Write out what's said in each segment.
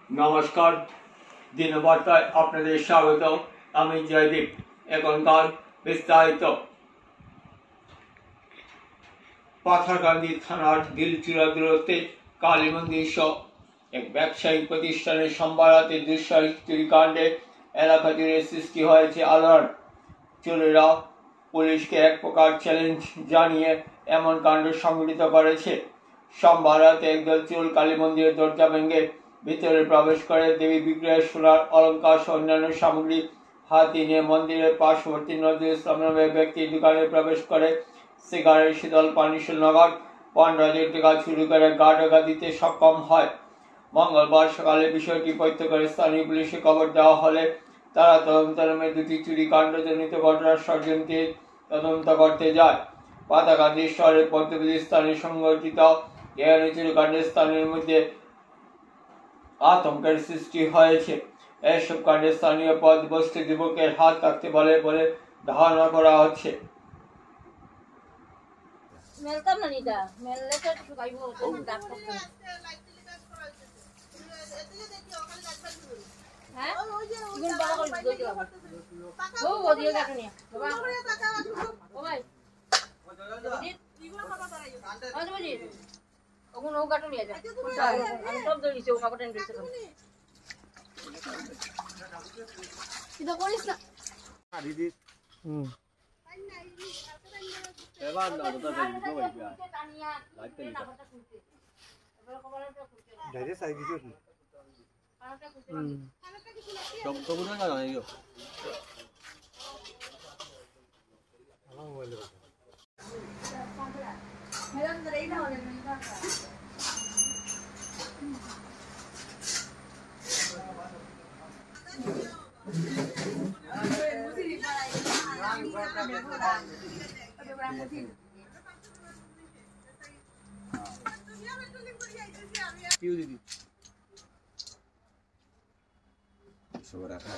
নমস্কার, দিনবার্তায় আপনাদের স্বাগত। আমি জয়দীপ। এখনকার বিস্তারিত। পাথারকান্দি থানার দিলচুরা দূরত্বে কালী মন্দির সহ এক ব্যবসায়িক প্রতিষ্ঠানের সম্বারাতে দুঃসাহসিকাণ্ডে এলাকা জুড়ে সৃষ্টি হয়েছে আলোড়ন। চোরেরা পুলিশকে এক প্রকার চ্যালেঞ্জ জানিয়ে এমন কাণ্ড সংঘটিত করেছে। সোমবার রাতে একদল চোর কালী মন্দিরের দরজা ভেঙে ভিতরে প্রবেশ করে দেবী বিগ্রহের সোনার অলঙ্কার সহ অন্যান্য সামগ্রী হাতে নিয়ে মন্দিরের পার্শ্ববর্তী নজরুল ইসলাম নামের ব্যক্তির দোকানে প্রবেশ করে সিগারেট, শীতল পানি, নগদ 15,000 টাকা চুরি করে গা ঢাকা দিতে সক্ষম হয়। মঙ্গলবার সকালে বিষয়টি প্রত্যক্ষ করে স্থানীয় পুলিশে খবর দেওয়া হলে তারা তদন্তনামে দুটি চুরি কাণ্ডজনিত ঘটনার ষড়যন্ত্রে তদন্ত করতে যায়। পাথারকান্দি শহরের পদ্মবিধি স্থানে সংঘটিত এই চুরিকাণ্ডের স্থানীয় মধ্যে আতঙ্কের সৃষ্টি হয়েছে। এসব কাণ্ডে স্থানীয় পথভ্রষ্ট যুবকের হাত থাকতে বলে ধারণা করা হচ্ছে।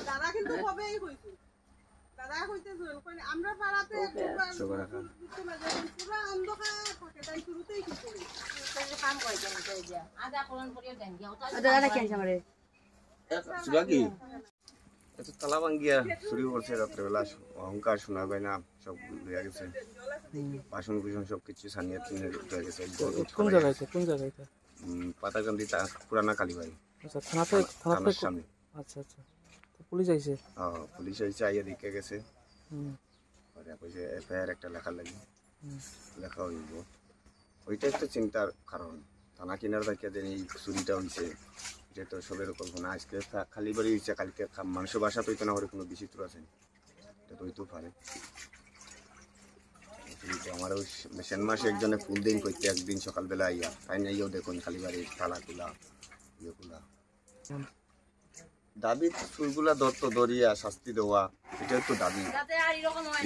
দাদা কিন্তু কবেই হইছে, দাদা হইতে আমরা পাড়াতে পুরো অন্ধকার থাকে, তাই শুরুতেই কিছু কাম করে আদা কোন পরিয়ে দেন দাদা কেন আমারে সুগাকি এত তালা ভাঙ্গিয়া চুরি করছে রাত্রেবেলা। অহংকার শোনা যায় না, সব লইয়া গেছে, বাসন কুসন সব কিছু ছানিয়ে তিনে উঠে গেছে। কোন জায়গায় পাথারকান্দি পুরানা কালীবাড়ি। আচ্ছা, থানার সামনে। আচ্ছা আচ্ছা, পুলিশ আইছে? পুলিশ আইছে, আইয়া দেখে গেছে। কইছে এফআইআর একটা লেখার লাগে, লেখা হইব। ওইটাই তো চিন্তার কারণ। থানা কিনার থাকিয়া দেন এই চুরিটা হয়েছে, এটা তো সবের কল্পনা। আজকে খালি বাড়ি হয়েছে, কালকে মানুষের বাসা তো না করে কোনো বিচিত্র আছে, এটা তো হইতেও পারে। আমার ওই সেন মাসে একজনে ফুল দিন করতে একদিন সকালবেলা আইয়া তাই নাইও দেখুন খালি বাড়ির তালা খোলা, ইয়ে খোলা। দাবি চুরগুলা ধরতো, ধরিয়া শাস্তি দেওয়া, এটাই তো দাবি।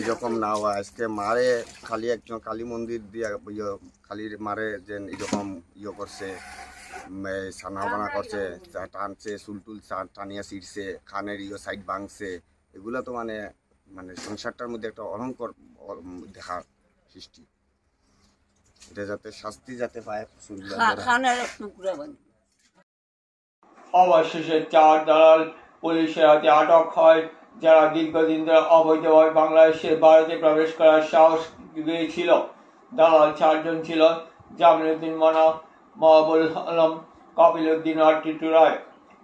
এরকম না হওয়া। আজকে মারে খালি একজন কালী মন্দির দিয়া খালির মারে যে এরকম ইয়ে করছে, ছানা বানা করছে, টানছে, চুলটুল টানিয়া ছিঁড়ছে, খানের সাইড ভাঙছে, এগুলা তো মানে সংসারটার মধ্যে একটা অলঙ্কর দেখার সৃষ্টি। এটা যাতে শাস্তি যাতে পায়। অবশেষে 4 দালাল পুলিশের হাতে আটক হয়, যারা দীর্ঘদিন ধরে অবৈধভাবে বাংলাদেশে ভারতে প্রবেশ করার সাহস দিয়েছিল। দালাল 4 জন ছিল: জামিলউদ্দিন মনা, মাহবুল আলম, কপিল উদ্দিন আর টিটু রায়।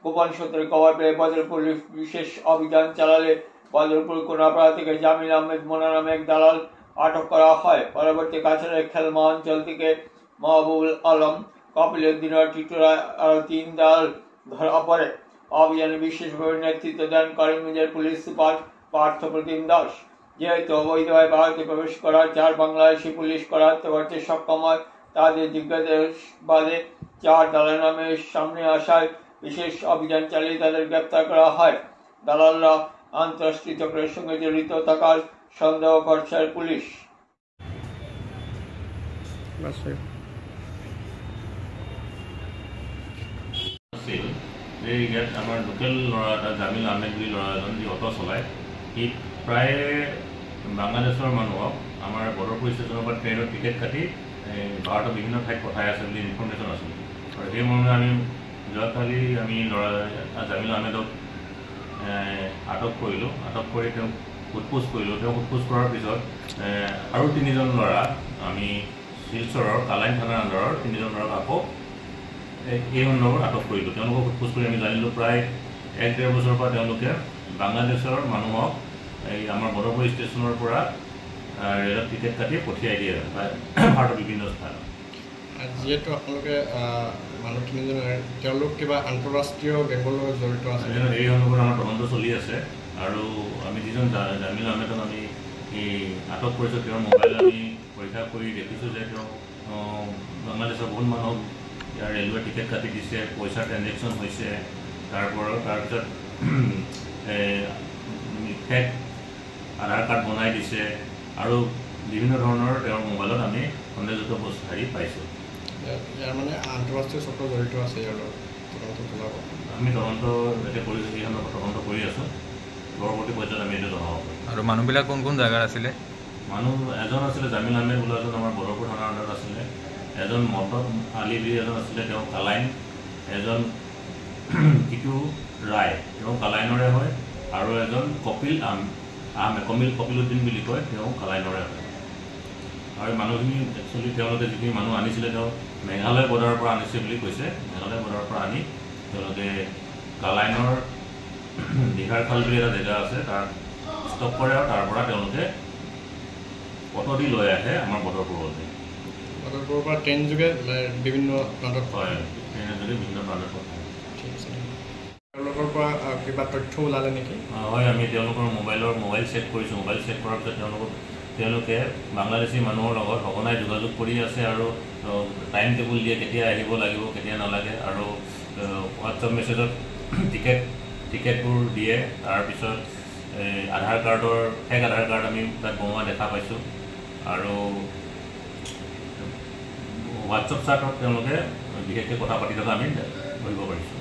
গোপন সূত্রে খবর পেয়ে বদরপুর বিশেষ অভিযান চালালে বদরপুর কোনাপাড়া থেকে জামিল আহমেদ মোনা নামে এক দালাল আটক করা হয়। পরবর্তী কাছাড়ের খেলমা অঞ্চল থেকে মাহবুল আলম, কপিল উদ্দিন আর টিটু রায় আরো 3 দালাল ধরা পড়ে। অভিযানে বিশেষভাবে নেতৃত্ব দেন করিমগঞ্জের পুলিশ সুপার পার্থ প্রতিম দাস। যেহেতু অবৈধভাবে ভারতে প্রবেশ করা 4 বাংলাদেশি পুলিশ করায়ত্ত করতে সক্ষম হয়, তাদের জিজ্ঞাসাবাদে 4 দালাল নামে সামনে আসায় বিশেষ অভিযান চালিয়ে তাদের গ্রেপ্তার করা হয়। দালালরা আন্তঃরাষ্ট্রীয় চক্রের সঙ্গে জড়িত থাকার সন্দেহ করছে পুলিশ। ইয়াত আমাৰ লোকেল ল'ৰা এটা জামিল আহমেদ বুলি ল'ৰা এজন যি অটো চলায়, সি প্ৰায় বাংলাদেশৰ মানুহক আমাৰ বদৰপুৰ ষ্টেচনৰ পৰা ট্ৰেইনৰ টিকেট কাটি ভাৰতৰ বিভিন্ন ঠাইত পঠাই আছে বুলি ইনফৰ্মেশ্যন আছিল। আৰু সেই মৰ্মে আমি যোৱাকালি আমি ল'ৰা জামিল আহমেদক আটক কৰিলোঁ। আটক কৰি তেওঁক সোধপোছ কৰিলোঁ। তেওঁক সোধপোছ কৰাৰ পিছত আৰু 3জন ল'ৰা আমি শিলচৰৰ কালাইন থানাৰ আণ্ডাৰৰ 3জন ল'ৰাক আকৌ এই সন্দৰ্ভত আটক কৰিলোঁ। তেওঁলোকক সোধপোছ কৰি আমি জানিলোঁ প্ৰায় 1-1.5 বছৰৰ পৰা তেওঁলোকে বাংলাদেশৰ মানুহক এই আমাৰ বদৰপুৰ ষ্টেচনৰ পৰা ৰেলত টিকেট কাটি পঠিয়াই দিয়ে ভাৰতৰ বিভিন্ন স্থানত। যিহেতু আপোনালোকে মানুহ 3জন তেওঁলোক কিবা আন্তঃৰাষ্ট্ৰীয় গেঙৰ লগত জড়িত আছে? এই সন্দৰ্ভত আমাৰ তদন্ত চলি আছে আৰু আমি যিজন জামিল আহমেদক আমি আটক কৰিছোঁ তেওঁৰ মোবাইল আমি পৰীক্ষা কৰি দেখিছোঁ যে তেওঁ বাংলাদেশৰ বহুত মানুহক ইয়াৰ ৰেলৱে টিকেট কাটি দিছে, পইচাৰ ট্ৰেঞ্জেকশ্যন হৈছে, তাৰপিছত ফেক আধাৰ কাৰ্ড বনাই দিছে আৰু বিভিন্ন ধৰণৰ তেওঁৰ মোবাইলত আমি সন্দেহযুক্ত বস্তু পাইছোঁ। ইয়াৰ মানে আন্তঃৰাষ্ট্ৰীয় চক্ৰ জড়িত আছে ইয়াৰ লগত তদন্ত চলাব? আমি তদন্ত এতিয়া কৰিছোঁ, এই সন্দৰ্ভত তদন্ত কৰি আছোঁ। পৰৱৰ্তী পৰ্যায়ত আমি এইটো জনাব পাৰিম। আৰু মানুহবিলাক কোন কোন জেগাৰ আছিলে? মানুহ এজন আছিলে জামিল আহমেদ বোলা এজন আমাৰ বদৰপুৰ থানাৰ আণ্ডাৰত আছিলে, এজন মদত আলী বুলি এজন আছিলে তেওঁ কালাইন, এজন কিটু ৰায় তেওঁ কালাইনৰে হয় আৰু এজন কপিলউদ্দিন বুলি কয় তেওঁ কালাইনৰে হয়। আৰু মানুহখিনি একচুৱেলি তেওঁলোকে যিখিনি মানুহ আনিছিলে তেওঁ মেঘালয় বৰ্ডাৰৰ পৰা আনিছে বুলি কৈছে। মেঘালয় বৰ্ডাৰৰ পৰা আনি তেওঁলোকে কালাইনৰ দীঘাৰখাল বুলি এটা জেগা আছে তাত ষ্টপ কৰে আৰু তাৰ পৰা তেওঁলোকে অটো দি লৈ আহে আমাৰ বদৰপুৰলৈ। বদৰপুৰৰ পৰা ট্ৰেইন যোগে বিভিন্ন প্ৰান্তত? হয়, ট্ৰেইনৰ যোগে বিভিন্ন প্ৰান্তত পঠায়। ঠিক আছে। তেওঁলোকৰ পৰা কিবা তথ্য ওলালে নেকি? হয়, আমি তেওঁলোকৰ মোবাইল চেক কৰিছোঁ। মোবাইল চেক কৰাৰ পিছত তেওঁলোকে বাংলাদেশী মানুহৰ লগত সঘনাই যোগাযোগ কৰি আছে আৰু টাইম টেবুল দিয়ে কেতিয়া আহিব লাগিব কেতিয়া নালাগে আৰু হোৱাটছআপ মেছেজত টিকেটবোৰ দিয়ে। তাৰপিছত আধাৰ কাৰ্ডৰ ফেক আধাৰ কাৰ্ড আমি তাত বনোৱা দেখা পাইছোঁ আৰু হোৱাটছআপ চাটত তেওঁলোকে বিশেষকৈ কথা পাতি থকা আমি ধৰিব পাৰিছোঁ।